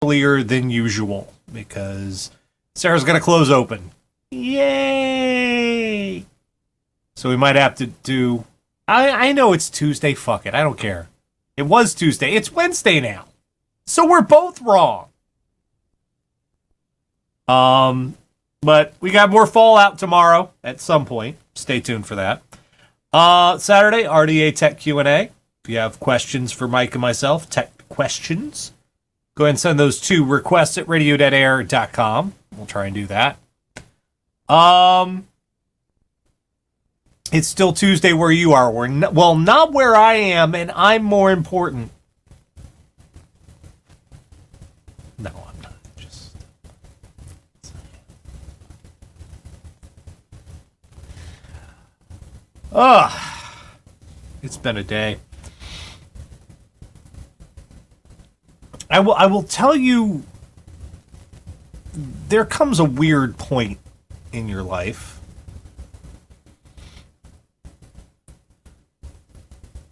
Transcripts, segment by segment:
earlier than usual because Sarah's going to close open. Yay! So we might have to do... I know it's Tuesday. Fuck it. I don't care. It was Tuesday. It's Wednesday now. So we're both wrong. But we got more Fallout tomorrow at some point. Stay tuned for that. Saturday, RDA Tech Q&A. If you have questions for Mike and myself, tech questions, go ahead and send those to requests@radio.air.com. We'll try and do that. It's still Tuesday where you are. Well, not where I am, and I'm more important. No, I'm not. Just... it's been a day. I will tell you, there comes a weird point in your life.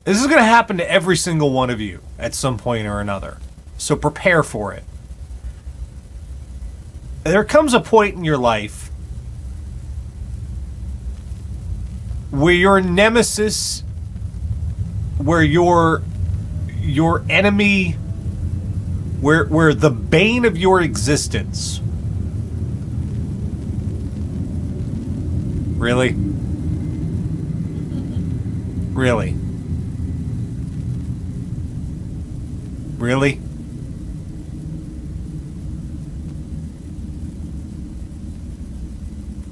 This is going to happen to every single one of you at some point or another. So prepare for it. There comes a point in your life where your nemesis, where your enemy, where the bane of your existence. Really? Really? Really?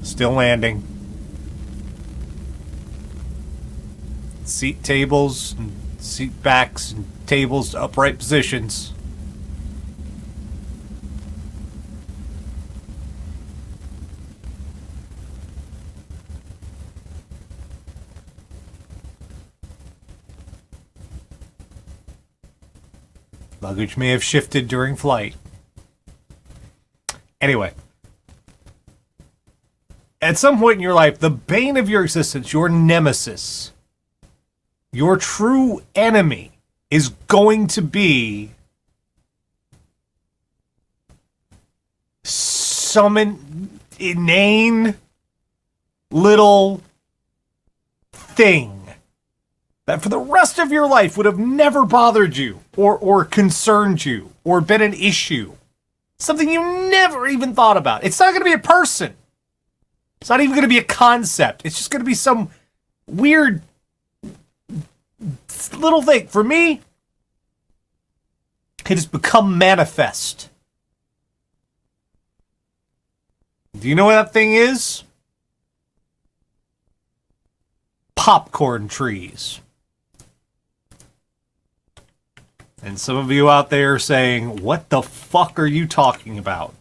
Still landing. Seat tables and seat backs and tables to upright positions. Luggage may have shifted during flight. Anyway. At some point in your life, the bane of your existence, your nemesis, your true enemy, is going to be some inane little thing that for the rest of your life would have never bothered you or concerned you or been an issue. Something you never even thought about. It's not going to be a person. It's not even going to be a concept. It's just going to be some weird little thing. For me, it has become manifest. Do you know what that thing is? Popcorn trees. And some of you out there saying, what the fuck are you talking about?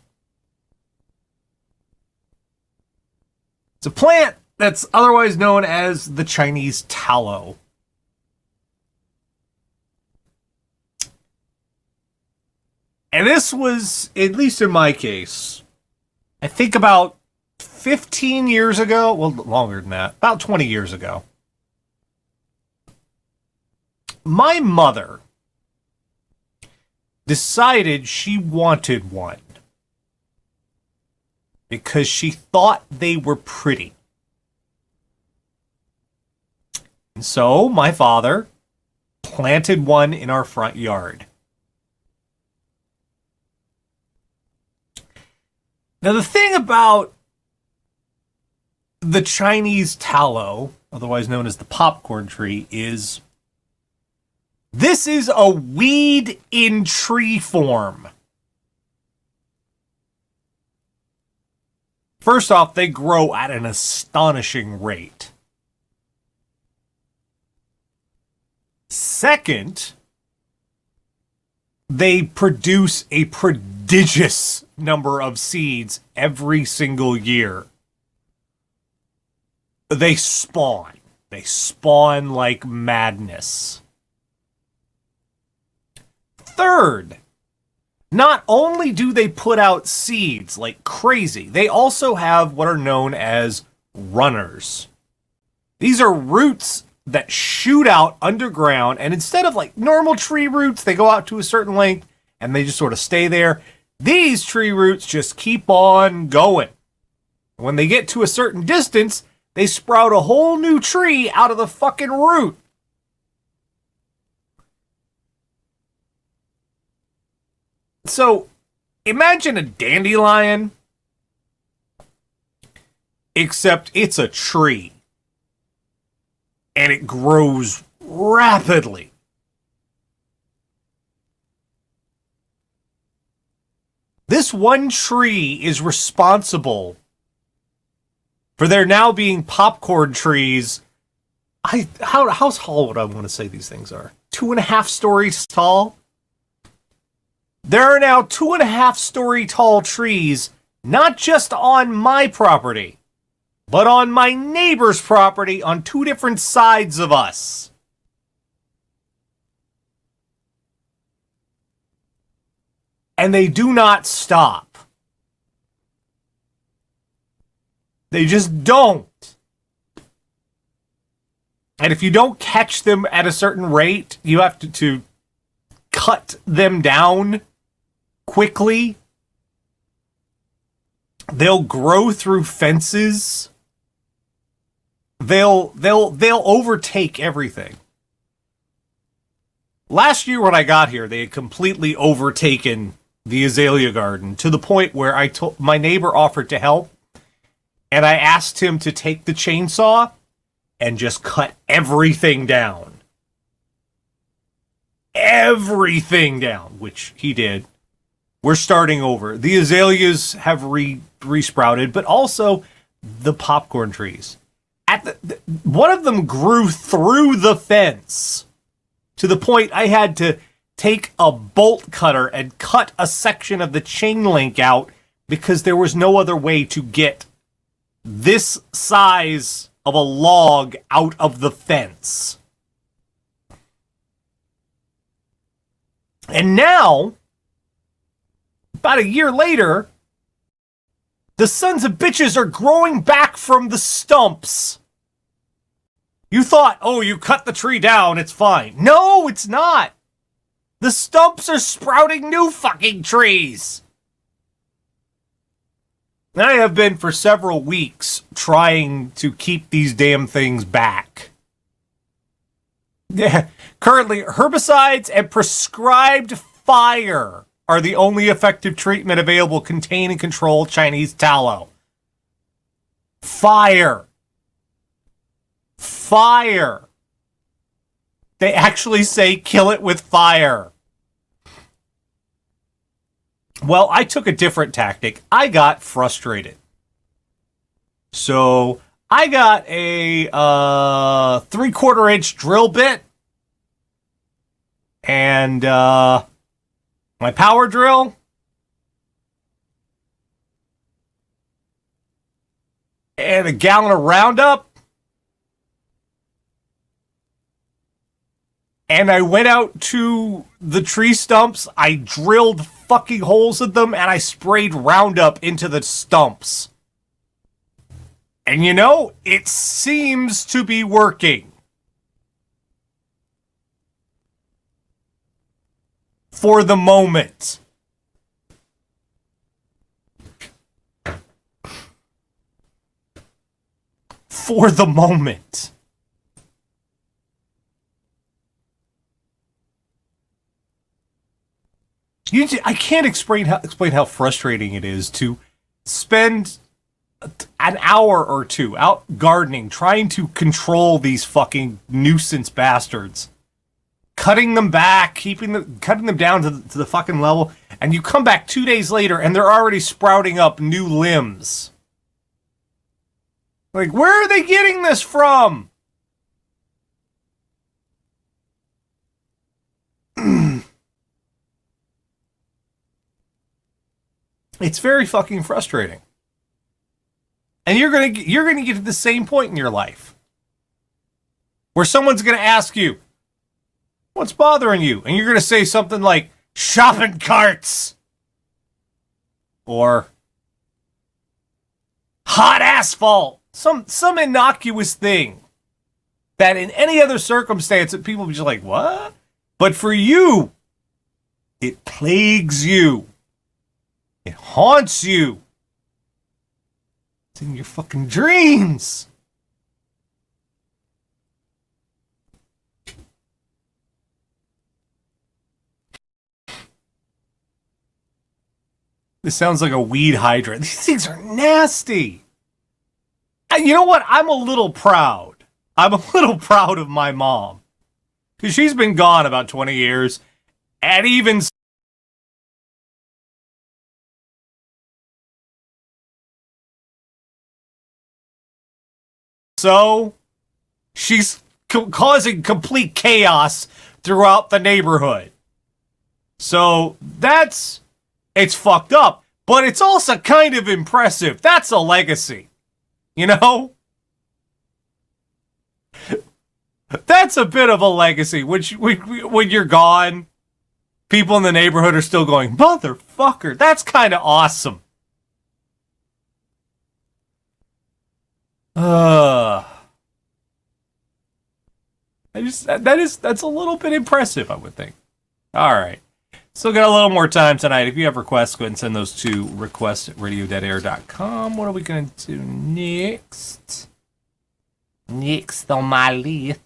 It's a plant that's otherwise known as the Chinese tallow. And this was, at least in my case, I think about 15 years ago, well, longer than that, about 20 years ago. My mother decided she wanted one because she thought they were pretty. And so my father planted one in our front yard. Now, the thing about the Chinese tallow, otherwise known as the popcorn tree, is this is a weed in tree form. First off, they grow at an astonishing rate. Second, they produce a prodigious number of seeds every single year. They spawn. They spawn like madness. Third, not only do they put out seeds like crazy, they also have what are known as runners. These are roots that shoot out underground, and instead of like normal tree roots, they go out to a certain length and they just sort of stay there. These tree roots just keep on going. When they get to a certain distance, they sprout a whole new tree out of the fucking root. So, imagine a dandelion, except it's a tree. And it grows rapidly. This one tree is responsible for there now being popcorn trees. How tall would I want to say these things are? 2.5 stories tall? There are now 2.5 story tall trees, not just on my property, but on my neighbor's property on 2 different sides of us. And they do not stop. They just don't. And if you don't catch them at a certain rate, you have to cut them down quickly. They'll grow through fences. They'll overtake everything. Last year when I got here, they had completely overtaken the azalea garden to the point where my neighbor offered to help, and I asked him to take the chainsaw and just cut everything down. Everything down, which he did. We're starting over. The azaleas have resprouted, but also the popcorn trees. One of them grew through the fence to the point I had to take a bolt cutter and cut a section of the chain link out because there was no other way to get this size of a log out of the fence. And now, about a year later, the sons of bitches are growing back from the stumps. You thought, oh, you cut the tree down, it's fine. No, it's not. The stumps are sprouting new fucking trees. I have been for several weeks trying to keep these damn things back. Currently, herbicides and prescribed fire are the only effective treatment available to contain and control Chinese tallow. Fire. Fire. They actually say kill it with fire. Well, I took a different tactic. I got frustrated. So I got a 3/4 inch drill bit and my power drill and a gallon of Roundup. And I went out to the tree stumps, I drilled fucking holes in them, and I sprayed Roundup into the stumps. And you know, it seems to be working. For the moment. For the moment. I can't explain how frustrating it is to spend an hour or two out gardening, trying to control these fucking nuisance bastards, cutting them back, cutting them down to the fucking level, and you come back 2 days later and they're already sprouting up new limbs. Like, where are they getting this from? It's very fucking frustrating. And you're gonna get to the same point in your life where someone's gonna ask you, what's bothering you? And you're gonna say something like, shopping carts. Or hot asphalt. Some innocuous thing that in any other circumstance that people would be just like, what? But for you, it plagues you. It haunts you. It's in your fucking dreams. This sounds like a weed hydrant. These things are nasty. And you know what? I'm a little proud. I'm a little proud of my mom. Because she's been gone about 20 years. And even so, she's causing complete chaos throughout the neighborhood. So, it's fucked up. But it's also kind of impressive. That's a legacy. You know? That's a bit of a legacy. When you're gone, people in the neighborhood are still going, motherfucker, that's kind of awesome. That's a little bit impressive, I would think. All right. Still got a little more time tonight. If you have requests, go ahead and send those to request@radiodeadair.com. What are we going to do next? Next on my list.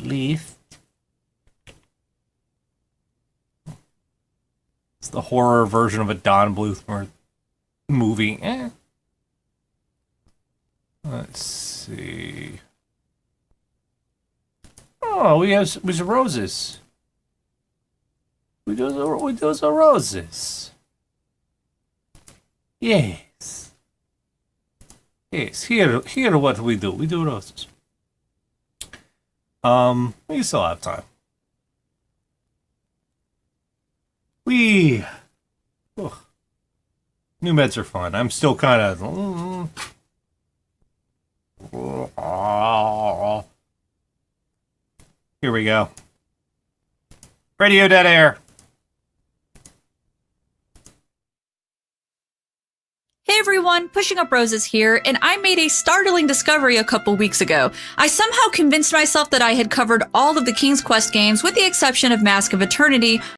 It's the horror version of a Don Bluth movie. Let's see. Oh, we have roses. We do the roses. Yes. Yes, here what we do. We do roses. We still have time. New meds are fun. I'm still kind of... Here we go. Radio Dead Air. Hey everyone, Pushing Up Roses here, and I made a startling discovery a couple weeks ago. I somehow convinced myself that I had covered all of the King's Quest games with the exception of Mask of Eternity,